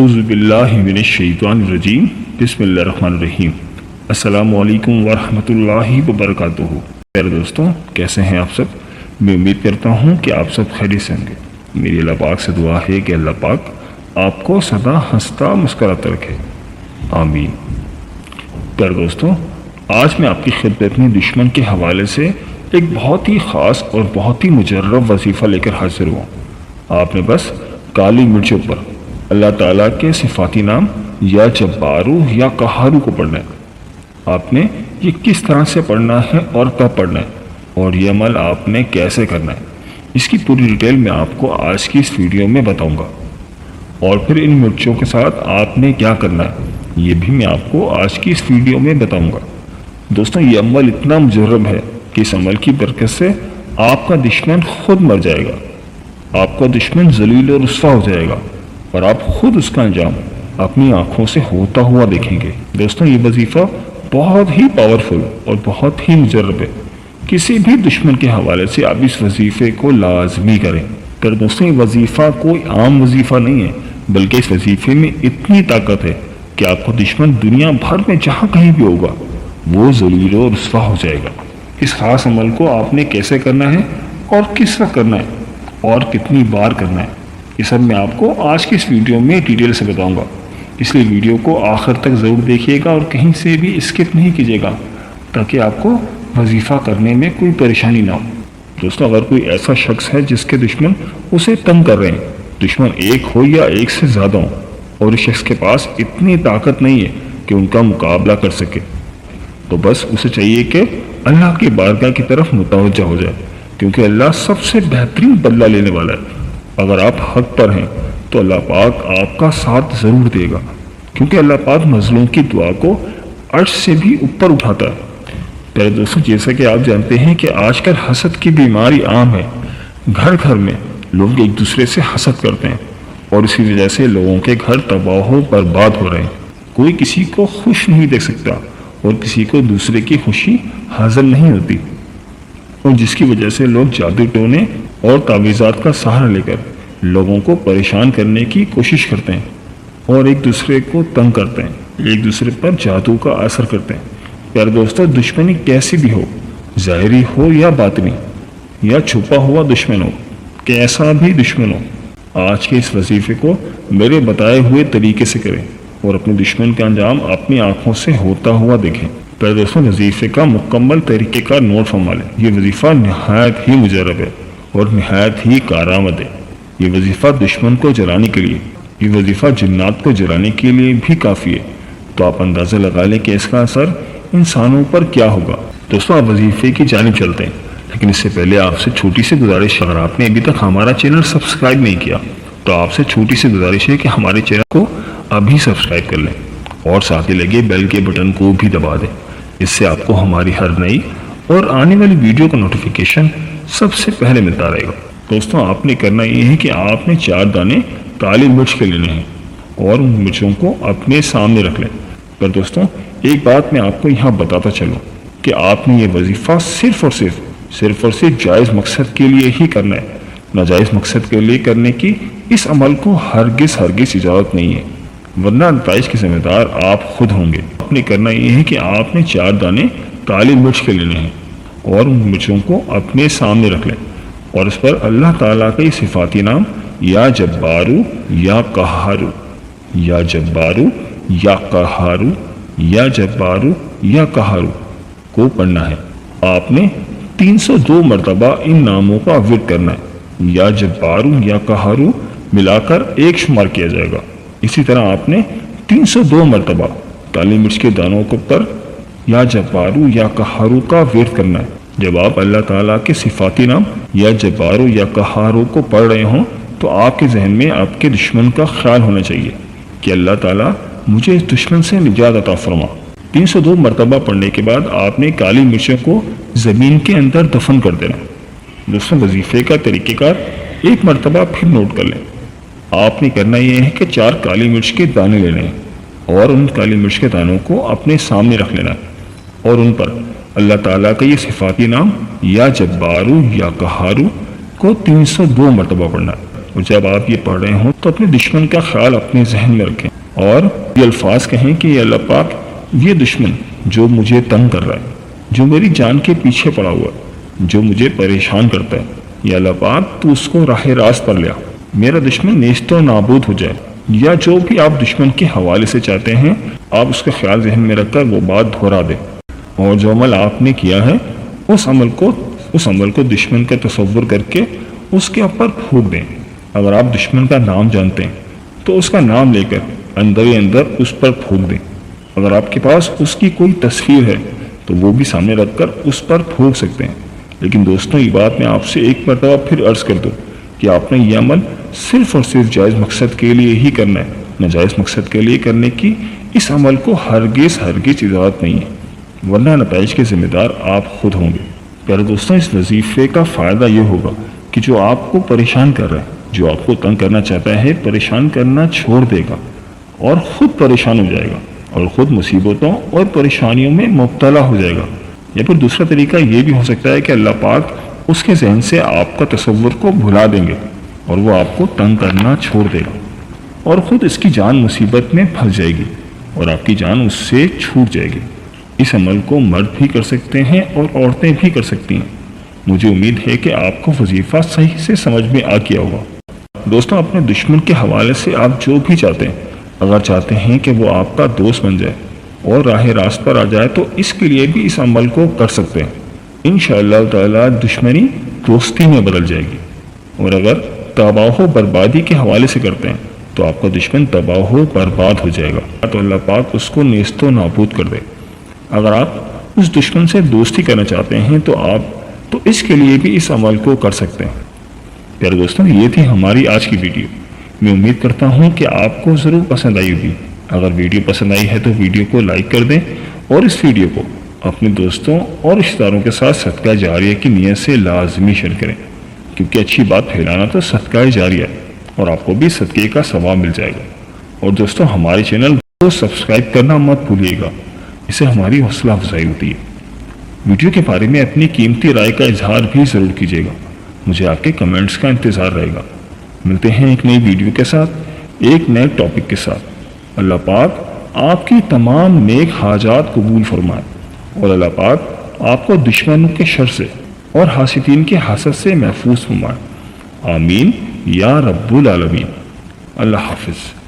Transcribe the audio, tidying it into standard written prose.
اعوذ باللہ من الشیطان الرجیم بسم اللہ الرحمن الرحیم السلام علیکم ورحمۃ اللہ وبرکاتہ۔ پیارے دوستوں، کیسے ہیں آپ سب؟ میں امید کرتا ہوں کہ آپ سب خیریت سے ہوں گے۔ میری اللہ پاک سے دعا ہے کہ اللہ پاک آپ کو سدا ہنستا مسکراتا رکھے، آمین۔ پیارے دوستوں، آج میں آپ کی خدمت میں دشمن کے حوالے سے ایک بہت ہی خاص اور بہت ہی مجرب وظیفہ لے کر حاضر ہوا۔ آپ نے بس کالی مرچوں پر اللہ تعالیٰ کے صفاتی نام یا جبارو یا قہارو کو پڑھنا ہے۔ آپ نے یہ کس طرح سے پڑھنا ہے اور کب پڑھنا ہے، اور یہ عمل آپ نے کیسے کرنا ہے، اس کی پوری ڈیٹیل میں آپ کو آج کی اس ویڈیو میں بتاؤں گا۔ اور پھر ان مرچوں کے ساتھ آپ نے کیا کرنا ہے، یہ بھی میں آپ کو آج کی اس ویڈیو میں بتاؤں گا۔ دوستوں، یہ عمل اتنا مجرب ہے کہ اس عمل کی برکت سے آپ کا دشمن خود مر جائے گا، آپ کا دشمن ذلیل و رسوا ہو جائے گا، اور آپ خود اس کا انجام اپنی آنکھوں سے ہوتا ہوا دیکھیں گے۔ دوستوں، یہ وظیفہ بہت ہی پاورفل اور بہت ہی مجرب ہے۔ کسی بھی دشمن کے حوالے سے آپ اس وظیفے کو لازمی کریں۔ پر دوستوں، یہ وظیفہ کوئی عام وظیفہ نہیں ہے، بلکہ اس وظیفے میں اتنی طاقت ہے کہ آپ کو دشمن دنیا بھر میں جہاں کہیں بھی ہوگا وہ ذلیل و رسوا ہو جائے گا۔ اس خاص عمل کو آپ نے کیسے کرنا ہے اور کس وقت کرنا ہے اور کتنی بار کرنا ہے، یہ سب میں آپ کو آج کی اس ویڈیو میں ڈیٹیل سے بتاؤں گا۔ اس لیے ویڈیو کو آخر تک ضرور دیکھیے گا اور کہیں سے بھی اسکپ نہیں کیجیے گا، تاکہ آپ کو وظیفہ کرنے میں کوئی پریشانی نہ ہو۔ دوستوں، اگر کوئی ایسا شخص ہے جس کے دشمن اسے تنگ کر رہے ہیں، دشمن ایک ہو یا ایک سے زیادہ ہو، اور اس شخص کے پاس اتنی طاقت نہیں ہے کہ ان کا مقابلہ کر سکے، تو بس اسے چاہیے کہ اللہ کی بارگاہ کی طرف متوجہ ہو جائے، کیونکہ اللہ سب سے بہترین بدلہ لینے والا ہے۔ اگر آپ حق پر ہیں تو اللہ پاک آپ کا ساتھ ضرور دے گا، کیونکہ اللہ پاک مظلوم کی دعا کو عرش سے بھی اوپر اٹھاتا ہے۔ پیارے دوستوں، جیسا کہ آپ جانتے ہیں کہ آج کل حسد کی بیماری عام ہے۔ گھر گھر میں لوگ ایک دوسرے سے حسد کرتے ہیں، اور اسی وجہ سے لوگوں کے گھر تباہ و برباد ہو رہے ہیں۔ کوئی کسی کو خوش نہیں دیکھ سکتا، اور کسی کو دوسرے کی خوشی حاصل نہیں ہوتی، اور جس کی وجہ سے لوگ جادو ٹونے اور تعویذات کا سہارا لے کر لوگوں کو پریشان کرنے کی کوشش کرتے ہیں، اور ایک دوسرے کو تنگ کرتے ہیں، ایک دوسرے پر جادو کا اثر کرتے ہیں۔ پیارے دوستوں، دشمنی کیسی بھی ہو، ظاہری ہو یا باطنی، یا چھپا ہوا دشمن ہو، کیسا بھی دشمن ہو، آج کے اس وظیفے کو میرے بتائے ہوئے طریقے سے کریں اور اپنے دشمن کا انجام اپنی آنکھوں سے ہوتا ہوا دیکھیں۔ پیارے دوستوں، وظیفے کا مکمل طریقہ کار نوٹ فرما لیں۔ یہ وظیفہ نہایت ہی مجرب ہے اور نہایت ہی کارآمد ہے۔ یہ وظیفہ دشمن کو جلانے کے لیے، یہ وظیفہ جنات کو جلانے کے لیے بھی کافی ہے، تو آپ اندازہ لگا لیں کہ اس کا اثر انسانوں پر کیا ہوگا۔ دوستوں، آپ وظیفے کی جانب چلتے ہیں، لیکن اس سے پہلے آپ سے چھوٹی سی گزارش، اگر آپ نے ابھی تک ہمارا چینل سبسکرائب نہیں کیا تو آپ سے چھوٹی سی گزارش ہے کہ ہمارے چینل کو ابھی سبسکرائب کر لیں، اور ساتھ ہی لگے بیل کے بٹن کو بھی دبا دیں۔ اس سے آپ کو ہماری ہر نئی اور آنے والی ویڈیو کا نوٹیفیکیشن سب سے پہلے ملتا رہے گا۔ دوستوں، آپ نے کرنا یہ ہے کہ آپ نے 4 دانے کالی مرچ کے لینے ہیں، اور ان مرچوں کو اپنے سامنے رکھ لیں۔ پر دوستوں، ایک بات میں آپ کو یہاں بتاتا چلوں کہ آپ نے یہ وظیفہ صرف اور صرف جائز مقصد کے لیے ہی کرنا ہے۔ ناجائز مقصد کے لیے کرنے کی اس عمل کو ہرگز اجازت نہیں ہے، ورنہ نتائج کے ذمہ دار آپ خود ہوں گے۔ آپ نے کرنا یہ ہے کہ آپ نے 4 دانے کالی مرچ کے لینے ہیں، اور ان مرچوں کو اپنے سامنے رکھ لیں، اور اس پر اللہ تعالیٰ کا یہ صفاتی نام یا جبارو یا قہارو، یا جبارو یا قہارو، یا جبارو یا قہارو کو پڑھنا ہے۔ آپ نے 302 مرتبہ ان ناموں کا ورد کرنا ہے۔ یا جبارو یا قہارو ملا کر 1 شمار کیا جائے گا۔ اسی طرح آپ نے 302 مرتبہ کالی مرچ کے دانوں کو پر یا جبارو یا قہارو کا ورد کرنا ہے۔ جب آپ اللہ تعالیٰ کے صفاتی نام یا جبارو یا قہارو کو پڑھ رہے ہوں تو آپ کے ذہن میں آپ کے دشمن کا خیال ہونا چاہیے کہ اللہ تعالیٰ مجھے اس دشمن سے نجات عطا فرما۔ 302 مرتبہ پڑھنے کے بعد آپ نے کالی مرچوں کو زمین کے اندر دفن کر دینا۔ دوستوں، وظیفے کا طریقہ کار ایک مرتبہ پھر نوٹ کر لیں۔ آپ نے کرنا یہ ہے کہ 4 کالی مرچ کے دانے لینے ہیں، اور ان کالی مرچ کے دانوں کو اپنے سامنے رکھ لینا ہے، اور ان پر اللہ تعالیٰ کا یہ صفاتی نام یا جبارو یا قہارو کو 302 مرتبہ پڑھنا ہے۔ اور جب آپ یہ پڑھ رہے ہوں تو اپنے دشمن کا خیال اپنے ذہن میں رکھیں اور یہ الفاظ کہیں کہ یا اللہ پاک یہ دشمن جو مجھے تنگ کر رہا ہے، جو میری جان کے پیچھے پڑا ہوا ہے، جو مجھے پریشان کرتا ہے، یا اللہ پاک تو اس کو راہ راست پر لیا، میرا دشمن نیست و نابود ہو جائے۔ یا جو بھی آپ دشمن کے حوالے سے چاہتے ہیں آپ اس کا خیال ذہن میں رکھ کر وہ بات دہرا دیں، اور جو عمل آپ نے کیا ہے اس عمل کو دشمن کا تصور کر کے اس کے اوپر پھونک دیں۔ اگر آپ دشمن کا نام جانتے ہیں تو اس کا نام لے کر اندر ہی اندر اس پر پھونک دیں۔ اگر آپ کے پاس اس کی کوئی تصویر ہے تو وہ بھی سامنے رکھ کر اس پر پھونک سکتے ہیں۔ لیکن دوستوں یہ بات میں آپ سے ایک مرتبہ پھر عرض کر دوں کہ آپ نے یہ عمل صرف اور صرف جائز مقصد کے لیے ہی کرنا ہے، ناجائز مقصد کے لیے کرنے کی اس عمل کو ہرگز اجازت نہیں ہے، ورنہ نتائج کے ذمہ دار آپ خود ہوں گے۔ پیارے دوستوں، اس وظیفے کا فائدہ یہ ہوگا کہ جو آپ کو پریشان کر رہا ہے، جو آپ کو تنگ کرنا چاہتا ہے، پریشان کرنا چھوڑ دے گا اور خود پریشان ہو جائے گا اور خود مصیبتوں اور پریشانیوں میں مبتلا ہو جائے گا۔ یا پھر دوسرا طریقہ یہ بھی ہو سکتا ہے کہ اللہ پاک اس کے ذہن سے آپ کا تصور کو بھلا دیں گے اور وہ آپ کو تنگ کرنا چھوڑ دے گا اور خود اس کی جان مصیبت میں پھنس جائے گی اور آپ کی جان اس سے چھوٹ جائے گی۔ اس عمل کو مرد بھی کر سکتے ہیں اور عورتیں بھی کر سکتی ہیں۔ مجھے امید ہے کہ آپ کو وظیفہ صحیح سے سمجھ میں آ گیا ہوگا۔ دوستوں، اپنے دشمن کے حوالے سے آپ جو بھی چاہتے ہیں، اگر چاہتے ہیں کہ وہ آپ کا دوست بن جائے اور راہ راست پر آ جائے تو اس کے لیے بھی اس عمل کو کر سکتے ہیں۔ انشاءاللہ تعالی دشمنی دوستی میں بدل جائے گی، اور اگر تباہ و بربادی کے حوالے سے کرتے ہیں تو آپ کا دشمن تباہ و برباد ہو جائے گا تو اللہ پاک اس کو نیست و نابود کر دے۔ اگر آپ اس دشمن سے دوستی کرنا چاہتے ہیں تو اس کے لیے بھی اس عمل کو کر سکتے ہیں۔ پیارے دوستوں، یہ تھی ہماری آج کی ویڈیو۔ میں امید کرتا ہوں کہ آپ کو ضرور پسند آئی ہوگی۔ اگر ویڈیو پسند آئی ہے تو ویڈیو کو لائک کر دیں اور اس ویڈیو کو اپنے دوستوں اور رشتہ داروں کے ساتھ صدقہ جاریہ کی نیت سے لازمی شیئر کریں، کیونکہ اچھی بات پھیلانا تو صدقہ جاریہ ہے اور آپ کو بھی صدقے کا ثواب مل جائے گا۔ اور دوستوں، ہمارے چینل کو سبسکرائب کرنا مت بھولیے گا، اس سے ہماری حوصلہ افزائی ہوتی ہے۔ ویڈیو کے بارے میں اپنی قیمتی رائے کا اظہار بھی ضرور کیجیے گا، مجھے آپ کے کمنٹس کا انتظار رہے گا۔ ملتے ہیں ایک نئی ویڈیو کے ساتھ، ایک نئے ٹاپک کے ساتھ۔ اللہ پاک آپ کی تمام نیک حاجات قبول فرمائے اور اللہ پاک آپ کو دشمنوں کے شر سے اور حاسدین کے حسد سے محفوظ فرمائے۔ آمین یا رب العالمین۔ اللہ حافظ۔